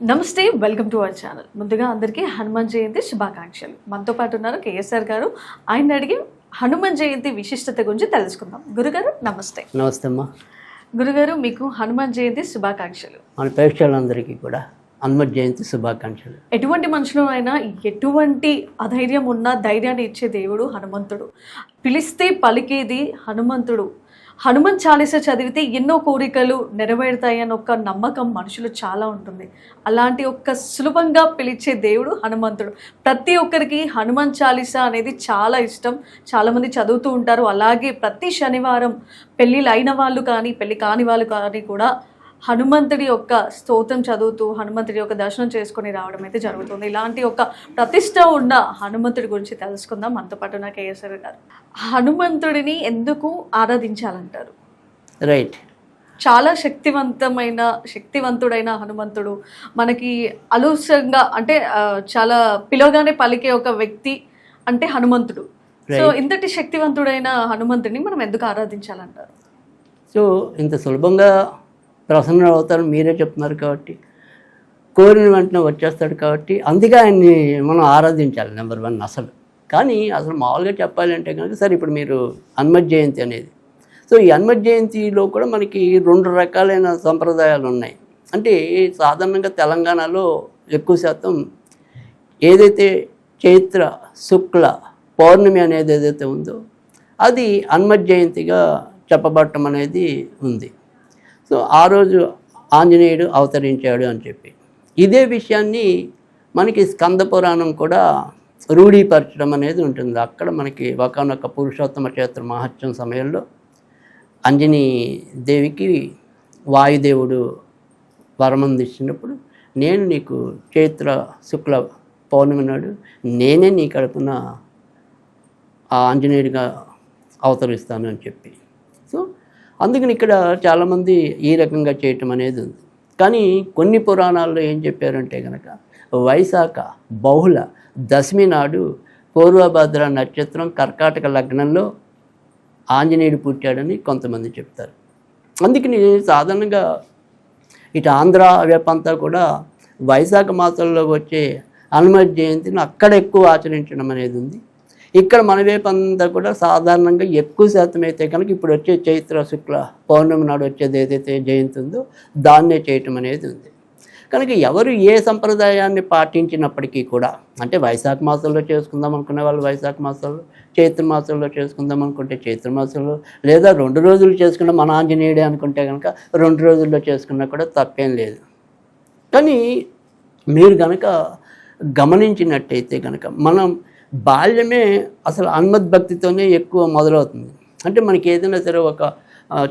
నమస్తే, welcome to our channel. ముందుగా అందరికీ హనుమాన్ జయంతి శుభాకాంక్షలు. మనతో పాటు ఉన్నారు కేఎస్ఆర్ గారు. ఆయన అడిగి హనుమాన్ జయంతి విశిష్టత గురించి తెలుసుకుందాం. గురుగారు నమస్తే. నమస్తే అమ్మా. గురుగారు, మీకు హనుమాన్ జయంతి శుభాకాంక్షలు. మన ప్రేక్షకులందరికీ కూడా హనుమత్ జయంతి శుభాకాంక్షలు. ఎటువంటి మనుషులు అయినా ఎటువంటి అధైర్యం ఉన్నా ధైర్యాన్ని ఇచ్చే దేవుడు హనుమంతుడు. పిలిస్తే పలికేది హనుమంతుడు. హనుమాన్ చాలీసా చదివితే ఎన్నో కోరికలు నెరవేరుతాయని ఒక నమ్మకం మనుషులు చాలా ఉంటుంది. అలాంటి ఒక సులభంగా పిలిచే దేవుడు హనుమంతుడు. ప్రతి ఒక్కరికి హనుమాన్ చాలీసా అనేది చాలా ఇష్టం. చాలామంది చదువుతూ ఉంటారు. అలాగే ప్రతి శనివారం పెళ్ళిళ్ళు అయిన వాళ్ళు కానీ పెళ్ళి కాని వాళ్ళు కానీ కూడా హనుమంతుడి యొక్క స్తోత్రం చదువుతూ హనుమంతుడి యొక్క దర్శనం చేసుకొని రావడం అయితే జరుగుతుంది. ఇలాంటి ఒక ప్రతిష్ట ఉన్న హనుమంతుడి గురించి తెలుసుకుందాం. మనతో పాటు నా కేఎస్ఆర్ గారు. హనుమంతుడిని ఎందుకు ఆరాధించాలంటారు? రైట్. చాలా శక్తివంతుడైన హనుమంతుడు మనకి అలూసంగా అంటే చాలా పిలవగానే పలికే ఒక వ్యక్తి అంటే హనుమంతుడు. సో ఇంతటి శక్తివంతుడైన హనుమంతుడిని మనం ఎందుకు ఆరాధించాలంటారు? సో ఇంత సులభంగా ప్రసన్న అవుతారు మీరే చెప్తున్నారు కాబట్టి, కోరిన వెంటనే వచ్చేస్తాడు కాబట్టి అందుకే ఆయన్ని మనం ఆరాధించాలి నెంబర్ 1 అసలు. కానీ అసలు మామూలుగా చెప్పాలంటే కనుక సరే ఇప్పుడు మీరు హనుమత్ జయంతి అనేది, సో ఈ హనుమత్ జయంతిలో కూడా మనకి 2 రకాలైన సంప్రదాయాలు ఉన్నాయి. అంటే సాధారణంగా తెలంగాణలో ఎక్కువ శాతం ఏదైతే చైత్ర శుక్ల పౌర్ణమి అనేది ఏదైతే ఉందో అది హనుమత్ జయంతిగా చెప్పబడటం అనేది ఉంది. సో ఆ రోజు ఆంజనేయుడు అవతరించాడు అని చెప్పి ఇదే విషయాన్ని మనకి స్కంద పురాణం కూడా రూఢీపరచడం అనేది ఉంటుంది. అక్కడ మనకి ఒకనొక పురుషోత్తమ క్షేత్ర మహత్యం సమయంలో అంజనీ దేవికి వాయుదేవుడు వరమందిచ్చినప్పుడు నేను నీకు చైత్ర శుక్ల పౌర్ణమి నాడు నేనే నీ కడుపున ఆ ఆంజనేయుడిగా అవతరిస్తాను అని చెప్పి, సో అందుకని ఇక్కడ చాలామంది ఈ రకంగా చేయటం అనేది ఉంది. కానీ కొన్ని పురాణాల్లో ఏం చెప్పారంటే కనుక వైశాఖ బహుళ దశమి నాడు పూర్వభద్ర నక్షత్రం కర్కాటక లగ్నంలో ఆంజనేయుడు పుట్టాడని కొంతమంది చెప్తారు. అందుకని సాధారణంగా ఇటు ఆంధ్ర వేపంతా కూడా వైశాఖ మాసంలో వచ్చే హనుమత్ జయంతిని అక్కడ ఎక్కువ ఆచరించడం అనేది ఉంది. ఇక్కడ మన వైపు అంతా కూడా సాధారణంగా ఎక్కువ శాతం అయితే కనుక ఇప్పుడు వచ్చే చైత్ర శుక్ల పౌర్ణమి నాడు వచ్చేది ఏదైతే జయంతి ఉందో దాన్నే చేయటం అనేది ఉంది. కనుక ఎవరు ఏ సంప్రదాయాన్ని పాటించినప్పటికీ కూడా, అంటే వైశాఖ మాసంలో చేసుకుందాం అనుకునే వాళ్ళు వైశాఖ మాసంలో, చైత్ర మాసంలో చేసుకుందాం అనుకుంటే చైత్ర మాసంలో, లేదా 2 రోజులు చేసుకున్న మన ఆంజనేయుడే అనుకుంటే కనుక 2 రోజుల్లో చేసుకున్నా కూడా తప్పేం లేదు. కానీ మీరు కనుక గమనించినట్టయితే కనుక మనం బాల్యమే అసలు హనుమత్ భక్తితోనే ఎక్కువ మొదలవుతుంది. అంటే మనకి ఏదైనా సరే ఒక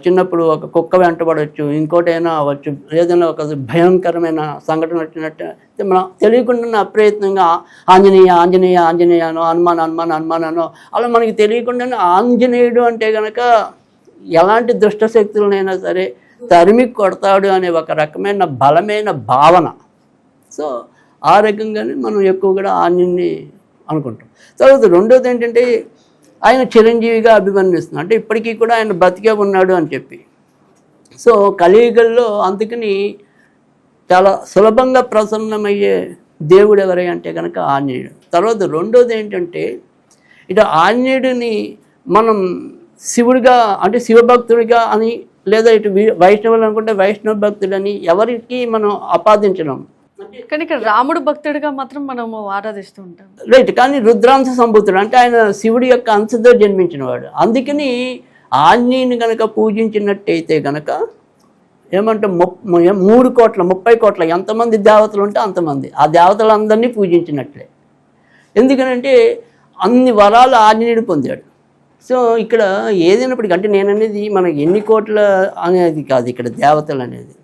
చిన్నప్పుడు ఒక కుక్క వెంటబడవచ్చు, ఇంకోటైనా అవ్వచ్చు, ఏదైనా ఒక భయంకరమైన సంఘటన వచ్చినట్టు మనం తెలియకుండా అప్రయత్నంగా ఆంజనేయ ఆంజనేయ ఆంజనేయనో హనుమాన్ హనుమాన్ హనుమానో అలా మనకి తెలియకుండానే ఆంజనేయుడు అంటే కనుక ఎలాంటి దుష్టశక్తులనైనా సరే తరిమి కొడతాడు అనే ఒక రకమైన బలమైన భావన. సో ఆ రకంగానే మనం ఎక్కువ కూడా ఆంజనేయుని అనుకుంటాం. తర్వాత రెండోది ఏంటంటే ఆయన చిరంజీవిగా అభివర్ణిస్తున్నాం, అంటే ఇప్పటికీ కూడా ఆయన బతికే ఉన్నాడు అని చెప్పి. సో కలియుగంలో అందుకని చాలా సులభంగా ప్రసన్నమయ్యే దేవుడు ఎవరై అంటే కనుక ఆంజనేయుడు. తర్వాత రెండోది ఏంటంటే ఇటు ఆంజనేయుడిని మనం శివుడిగా అంటే శివభక్తుడిగా అని, లేదా ఇటు వైష్ణవులు అనుకుంటే వైష్ణవ భక్తుడని ఎవరికి మనం ఆపాదించడం. కానీ ఇక్కడ రాముడు భక్తుడిగా మాత్రం మనము ఆరాధిస్తూ ఉంటాం. రైట్. కానీ రుద్రాంశ సంభూతుడు అంటే ఆయన శివుడి యొక్క అంశతో జన్మించినవాడు. అందుకని ఆంజనేయుని కనుక పూజించినట్టయితే కనుక ఏమంటే 3 కోట్ల 30 కోట్ల ఎంతమంది దేవతలు ఉంటే అంతమంది ఆ దేవతలందరినీ పూజించినట్లే. ఎందుకనంటే అన్ని వరాలు ఆంజనేయుడు పొందాడు. సో ఇక్కడ ఏదైనప్పటికీ అంటే నేననేది మనకి ఎన్ని కోట్ల అనేది కాదు ఇక్కడ దేవతలు అనేది.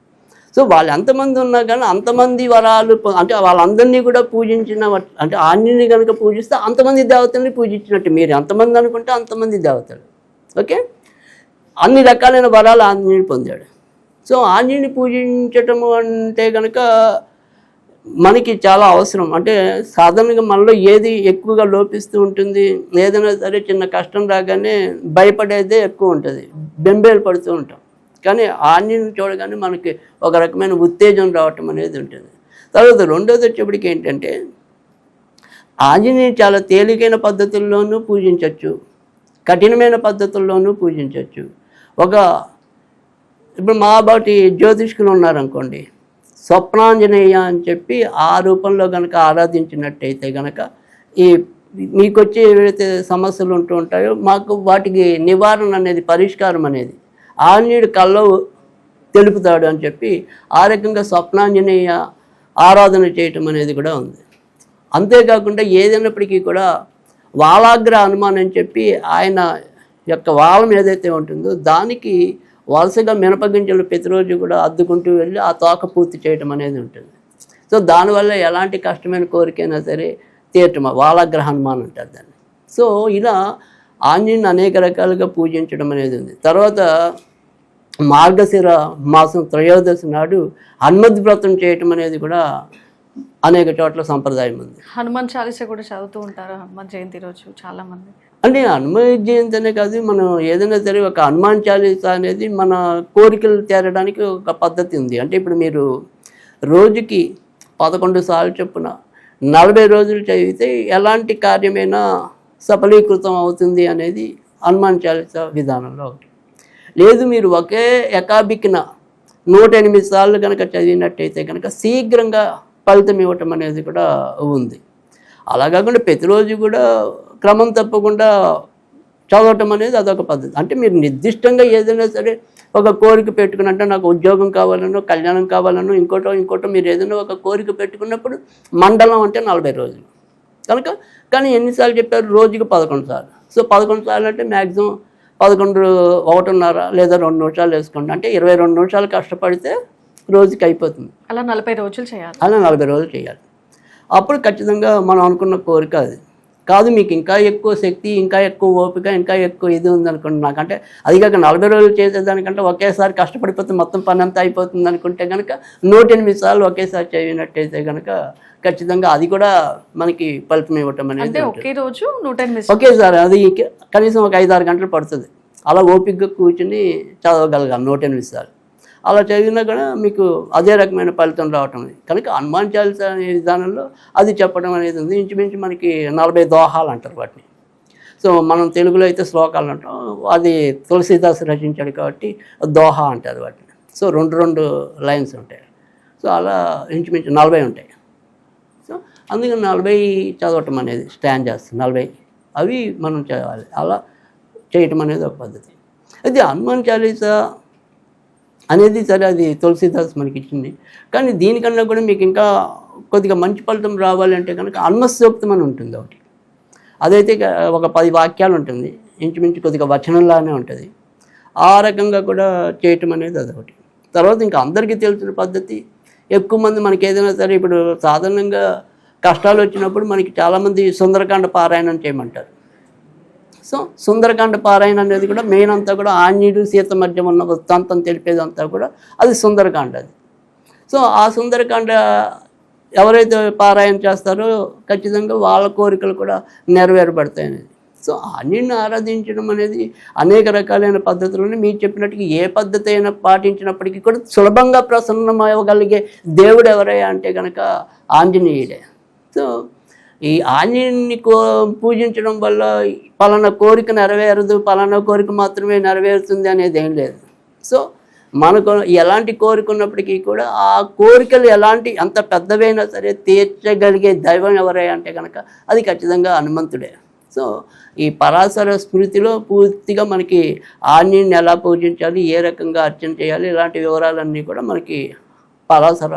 సో వాళ్ళు ఎంతమంది ఉన్నా కానీ అంతమంది వరాలు అంటే వాళ్ళందరినీ కూడా పూజించిన, అంటే ఆంజనేయుని కనుక పూజిస్తే అంతమంది దేవతల్ని పూజించినట్టు. మీరు ఎంతమంది అనుకుంటే అంతమంది దేవతలు. ఓకే, అన్ని రకాలైన వరాలు ఆంజనేయుడు పొందాడు. సో ఆంజనేయుని పూజించటము అంటే కనుక మనకి చాలా అవసరం. అంటే సాధారణంగా మనలో ఏది ఎక్కువగా లోపిస్తూ ఉంటుంది, ఏదైనా సరే చిన్న కష్టం రాగానే భయపడేదే ఎక్కువ ఉంటుంది, బెంబేలు పడుతూ ఉంటాం. కానీ ఆంజనేయుని చూడగానే మనకి ఒక రకమైన ఉత్తేజం రావటం అనేది ఉంటుంది. తర్వాత రెండోది వచ్చేప్పటికి ఏంటంటే ఆంజనేయుని చాలా తేలికైన పద్ధతుల్లోనూ పూజించవచ్చు, కఠినమైన పద్ధతుల్లోనూ పూజించవచ్చు. ఇప్పుడు మాబాటి జ్యోతిష్కులు ఉన్నారనుకోండి, స్వప్నాంజనేయ అని చెప్పి ఆ రూపంలో కనుక ఆరాధించినట్టయితే కనుక ఈ మీకు వచ్చే ఏవైతే సమస్యలు ఉంటూ ఉంటాయో మాకు వాటికి నివారణ అనేది, పరిష్కారం అనేది ఆంజనేయుడు కల్లో తెలుపుతాడు అని చెప్పి ఆ రకంగా స్వప్నాంజనేయ ఆరాధన చేయటం అనేది కూడా ఉంది. అంతేకాకుండా ఏదైనప్పటికీ కూడా వాలాగ్ర హనుమాన్ అని చెప్పి ఆయన యొక్క వాలం ఏదైతే ఉంటుందో దానికి వరుసగా మినపగింజలు ప్రతిరోజు కూడా అద్దుకుంటూ వెళ్ళి ఆ తోక పూర్తి చేయటం అనేది ఉంటుంది. సో దానివల్ల ఎలాంటి కష్టమైన కోరికైనా సరే తీర్చమ వాలాగ్ర హనుమాన్ అంటారు దాన్ని. సో ఇలా ఆంజనేయుని అనేక రకాలుగా పూజించడం అనేది ఉంది. తర్వాత మార్గశిర మాసం త్రయోదశి నాడు హనుమద్ వ్రతం చేయటం అనేది కూడా అనేక చోట్ల సంప్రదాయం ఉంది. హనుమాన్ చాలీసా కూడా చదువుతూ ఉంటారు హనుమాన్ జయంతి రోజు చాలామంది. అంటే హనుమాన్ జయంతి అనే కాదు, మనం ఏదైనా సరే ఒక హనుమాన్ చాలీసా అనేది మన కోరికలు తీరడానికి ఒక పద్ధతి ఉంది. అంటే ఇప్పుడు మీరు రోజుకి 11 సార్లు చొప్పున 40 రోజులు చదివితే ఎలాంటి కార్యమైనా సఫలీకృతం అవుతుంది అనేది హనుమాన్ చాలీసా విధానంలో ఒకటి. లేదు మీరు ఒకే ఏకాబికిన 108 సార్లు కనుక చదివినట్టయితే కనుక శీఘ్రంగా ఫలితం ఇవ్వటం అనేది కూడా ఉంది. అలా కాకుండా ప్రతిరోజు కూడా క్రమం తప్పకుండా చదవటం అనేది అదొక పద్ధతి. అంటే మీరు నిర్దిష్టంగా ఏదైనా సరే ఒక కోరిక పెట్టుకుని, అంటే నాకు ఉద్యోగం కావాలనో, కళ్యాణం కావాలనో, ఇంకోటో మీరు ఏదైనా ఒక కోరిక పెట్టుకున్నప్పుడు మండలం అంటే 40 రోజులు కనుక. కానీ ఎన్నిసార్లు చెప్పారు? రోజుకి 11 సార్లు. సో 11 సార్లు అంటే మ్యాక్సిమం 11 1:30 లేదా 2 నిమిషాలు వేసుకోండి. అంటే 22 నిమిషాలు కష్టపడితే రోజుకి అయిపోతుంది. అలా 40 రోజులు చేయాలి. అలా 40 రోజులు చేయాలి. అప్పుడు ఖచ్చితంగా మనం అనుకున్న కోరిక అది కాదు. మీకు ఇంకా ఎక్కువ శక్తి, ఇంకా ఎక్కువ ఓపిక, ఇంకా ఎక్కువ ఇది ఉందనుకోండి, నాకంటే అది కాక 40 రోజులు చేసేదానికంటే ఒకేసారి కష్టపడిపోతే మొత్తం పని అంతా అయిపోతుంది అనుకుంటే కనుక 108 సార్లు ఒకేసారి చేయనట్టయితే కనుక ఖచ్చితంగా అది కూడా మనకి ఫలితం ఇవ్వటం అనేది. ఒకే రోజు 108 ఒకేసారి అది కనీసం ఒక 5-6 గంటలు పడుతుంది. అలా ఓపికగా కూర్చుని చదవగలగాలి 108 సార్లు. అలా చదివినా కూడా మీకు అదే రకమైన ఫలితం రావటం. కనుక హనుమాన్ చాలీసా అనే విధానంలో అది చెప్పడం అనేది ఉంది. ఇంచుమించు మనకి 40 దోహాలు అంటారు వాటిని. సో మనం తెలుగులో అయితే శ్లోకాలు అంటాం, అది తులసీదాస్ రచించాడు కాబట్టి దోహా అంటారు వాటిని. సో 2 లైన్స్ ఉంటాయి. సో అలా ఇంచుమించు 40 ఉంటాయి. సో అందుకని 40 చదవటం అనేది స్టాంజాస్ 40 అవి మనం చదవాలి. అలా చేయటం అనేది ఒక పద్ధతి. అయితే హనుమాన్ చాలీసా అనేది సరే అది తులసీదాస్ మనకి ఇచ్చింది. కానీ దీనికన్నా కూడా మీకు ఇంకా కొద్దిగా మంచి ఫలితం రావాలంటే కనుక హనుమత్సూక్తం అని ఉంటుంది ఒకటి. అదైతే ఒక 10 వాక్యాలు ఉంటుంది, ఇంచుమించు కొద్దిగా వచనంలానే ఉంటుంది. ఆ రకంగా కూడా చేయటం అనేది అదొకటి. తర్వాత ఇంకా అందరికీ తెలిసిన పద్ధతి, ఎక్కువ మంది మనకి ఏదైనా సరే ఇప్పుడు సాధారణంగా కష్టాలు వచ్చినప్పుడు మనకి చాలామంది సుందరకాండ పారాయణం చేయమంటారు. సో సుందరకాండ పారాయణ అనేది కూడా మెయిన్ అంతా కూడా ఆంజనేయుడు సీత మధ్య ఉన్న వృత్తాంతం తెలిపేదంతా కూడా అది సుందరకాండ. అది సో ఆ సుందరకాండ ఎవరైతే పారాయణ చేస్తారో ఖచ్చితంగా వాళ్ళ కోరికలు కూడా నెరవేరబడతాయి అనేది. సో ఆంజనేయుని ఆరాధించడం అనేది అనేక రకాలైన పద్ధతులను మీరు చెప్పినట్టుగా ఏ పద్ధతి అయినా పాటించినప్పటికీ కూడా సులభంగా ప్రసన్నమవ్వగలిగే దేవుడు ఎవరయ్యా అంటే కనుక ఆంజనేయుడే. సో ఈ ఆంజనేయుని పూజించడం వల్ల పలానా కోరిక నెరవేరదు, పలానా కోరిక మాత్రమే నెరవేరుతుంది అనేది ఏం లేదు. సో మనకు ఎలాంటి కోరిక ఉన్నప్పటికీ కూడా ఆ కోరికలు ఎంత పెద్దవైనా సరే తీర్చగలిగే దైవం ఎవరై అంటే కనుక అది ఖచ్చితంగా హనుమంతుడే. సో ఈ పరాశర స్మృతిలో పూర్తిగా మనకి ఆంజనేయుని ఎలా పూజించాలి, ఏ రకంగా అర్చన చేయాలి, ఇలాంటి వివరాలన్నీ కూడా మనకి పరాశర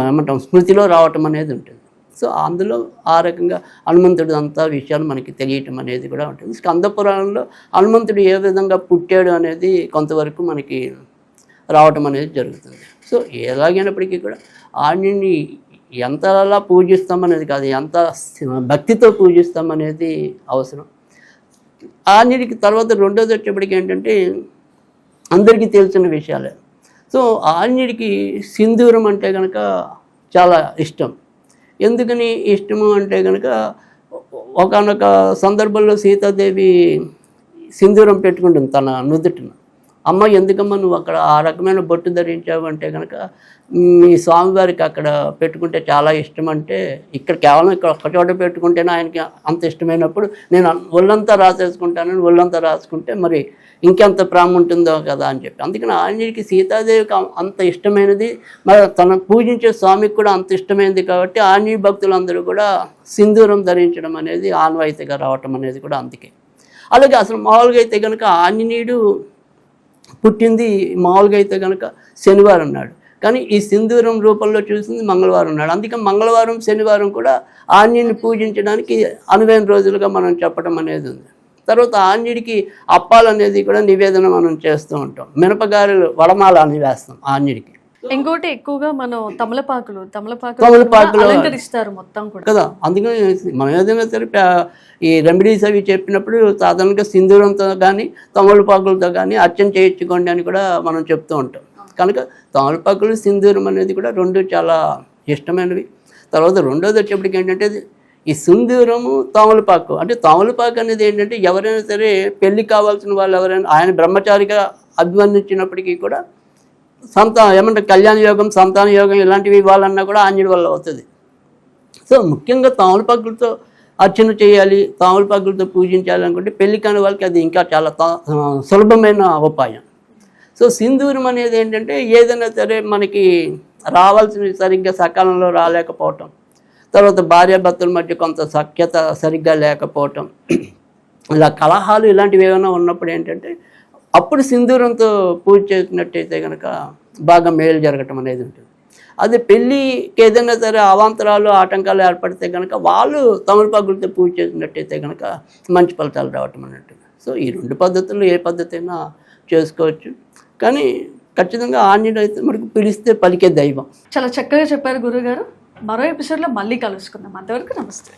ఏమంటాం స్మృతిలో రావటం అనేది ఉంటుంది. సో అందులో ఆ రకంగా హనుమంతుడు అంతా విషయాలు మనకి తెలియటం అనేది కూడా ఉంటుంది. స్కంద పురాణంలో హనుమంతుడు ఏ విధంగా పుట్టాడు అనేది కొంతవరకు మనకి రావటం అనేది జరుగుతుంది. సో ఎలాగైనప్పటికీ కూడా ఆంజనేయుని ఎంతలా పూజిస్తామనేది కాదు, ఎంత భక్తితో పూజిస్తామనేది అవసరం. ఆంజనేయుడికి తర్వాత రెండోది వచ్చేప్పటికి ఏంటంటే అందరికీ తెలిసిన విషయాలే. సో ఆంజనేయుడికి సింధూరం అంటే కనుక చాలా ఇష్టం. ఎందుకని ఇష్టము అంటే కనుక ఒకానొక సందర్భంలో సీతాదేవి సింధూరం పెట్టుకుంటుంది తన నుదుటిన. అమ్మ ఎందుకమ్మా నువ్వు అక్కడ ఆ రకమైన బొట్టు ధరించావు అంటే కనుక మీ స్వామివారికి అక్కడ పెట్టుకుంటే చాలా ఇష్టం అంటే ఇక్కడ కేవలం ఇక్కడ ఒక్క చోట పెట్టుకుంటేనే ఆయనకి అంత ఇష్టమైనప్పుడు నేను ఒళ్ళంతా రాసేసుకుంటానని ఒళ్ళంతా రాసుకుంటే మరి ఇంకెంత ప్రాణం ఉంటుందో కదా అని చెప్పి అందుకని ఆంజనేయుడికి సీతాదేవికి అంత ఇష్టమైనది మరి తన పూజించే స్వామికి కూడా అంత ఇష్టమైనది కాబట్టి ఆంజనేయ భక్తులందరూ కూడా సింధూరం ధరించడం అనేది ఆనవాయితీగా రావటం అనేది కూడా అందుకే. అలాగే అసలు మామూలుగా అయితే కనుక ఆంజనేయుడు పుట్టింది మామూలుగా అయితే కనుక శనివారం నాడు, కానీ ఈ సింధూరం రూపంలో చూసింది మంగళవారం నాడు. అందుకే మంగళవారం శనివారం కూడా ఆంజనేయుని పూజించడానికి అనువైన రోజులుగా మనం చెప్పడం అనేది ఉంది. తర్వాత ఆంజనేయుడికి అప్పాలు అనేది కూడా నివేదన మనం చేస్తూ ఉంటాం. మినపగారెలు వడమాల అని వేస్తాం ఆంజనేయుడికి. ఇంకోటి ఎక్కువగా మనం తమలపాకులు అలంకరిస్తారు మొత్తం కూడా కదా. అందుకని మనం ఏదైనా సరే ఈ రెమెడీస్ అవి చెప్పినప్పుడు సాధారణంగా సింధూరంతో కానీ తమలపాకులతో కానీ అర్చన చేయించుకోండి అని కూడా మనం చెప్తూ ఉంటాం. కనుక తమలపాకులు సింధూరం అనేది కూడా రెండు చాలా ఇష్టమైనవి. తర్వాత రెండోది వచ్చేప్పటికి ఏంటంటే ఈ సింధూరము తమలపాకు, అంటే తమలపాకు అనేది ఏంటంటే ఎవరైనా సరే పెళ్ళి కావాల్సిన వాళ్ళు ఎవరైనా ఆయన బ్రహ్మచారిగా అభివర్ణించినప్పటికీ కూడా ఏమంటే కళ్యాణ యోగం, సంతాన యోగం ఇలాంటివి ఇవ్వాలన్నా కూడా ఆంజనేయుడి వల్ల అవుతుంది. సో ముఖ్యంగా తమలపాకులతో అర్చన చేయాలి, తమలపాకులతో పూజించాలి అనుకుంటే పెళ్లి కాని వాళ్ళకి అది ఇంకా చాలా సులభమైన ఉపాయం. సో సింధూరం అనేది ఏంటంటే ఏదైనా సరే మనకి రావాల్సినవి సరిగ్గా సకాలంలో రాలేకపోవటం, తర్వాత భార్యాభర్తల మధ్య కొంత సఖ్యత సరిగ్గా లేకపోవటం, ఇలా కలహాలు ఇలాంటివి ఏమైనా ఉన్నప్పుడు ఏంటంటే అప్పుడు సింధూరంతో పూజ చేసినట్టయితే కనుక బాగా మేలు జరగటం అనేది ఉంటుంది. అదే పెళ్ళికి ఏదైనా సరే అవాంతరాలు ఆటంకాలు ఏర్పడితే కనుక వాళ్ళు తమలపాకులతో పూజ చేసినట్టయితే కనుక మంచి ఫలితాలు రావటం అన్నట్టు. సో ఈ రెండు పద్ధతుల్లో ఏ పద్ధతి అయినా చేసుకోవచ్చు, కానీ ఖచ్చితంగా ఆంజనేయుడు అయితే మనకు పిలిస్తే పలికే దైవం. చాలా చక్కగా చెప్పారు గురుగారు. మరో ఎపిసోడ్లో మళ్ళీ కలుసుకుందాం. అంతవరకు నమస్తే.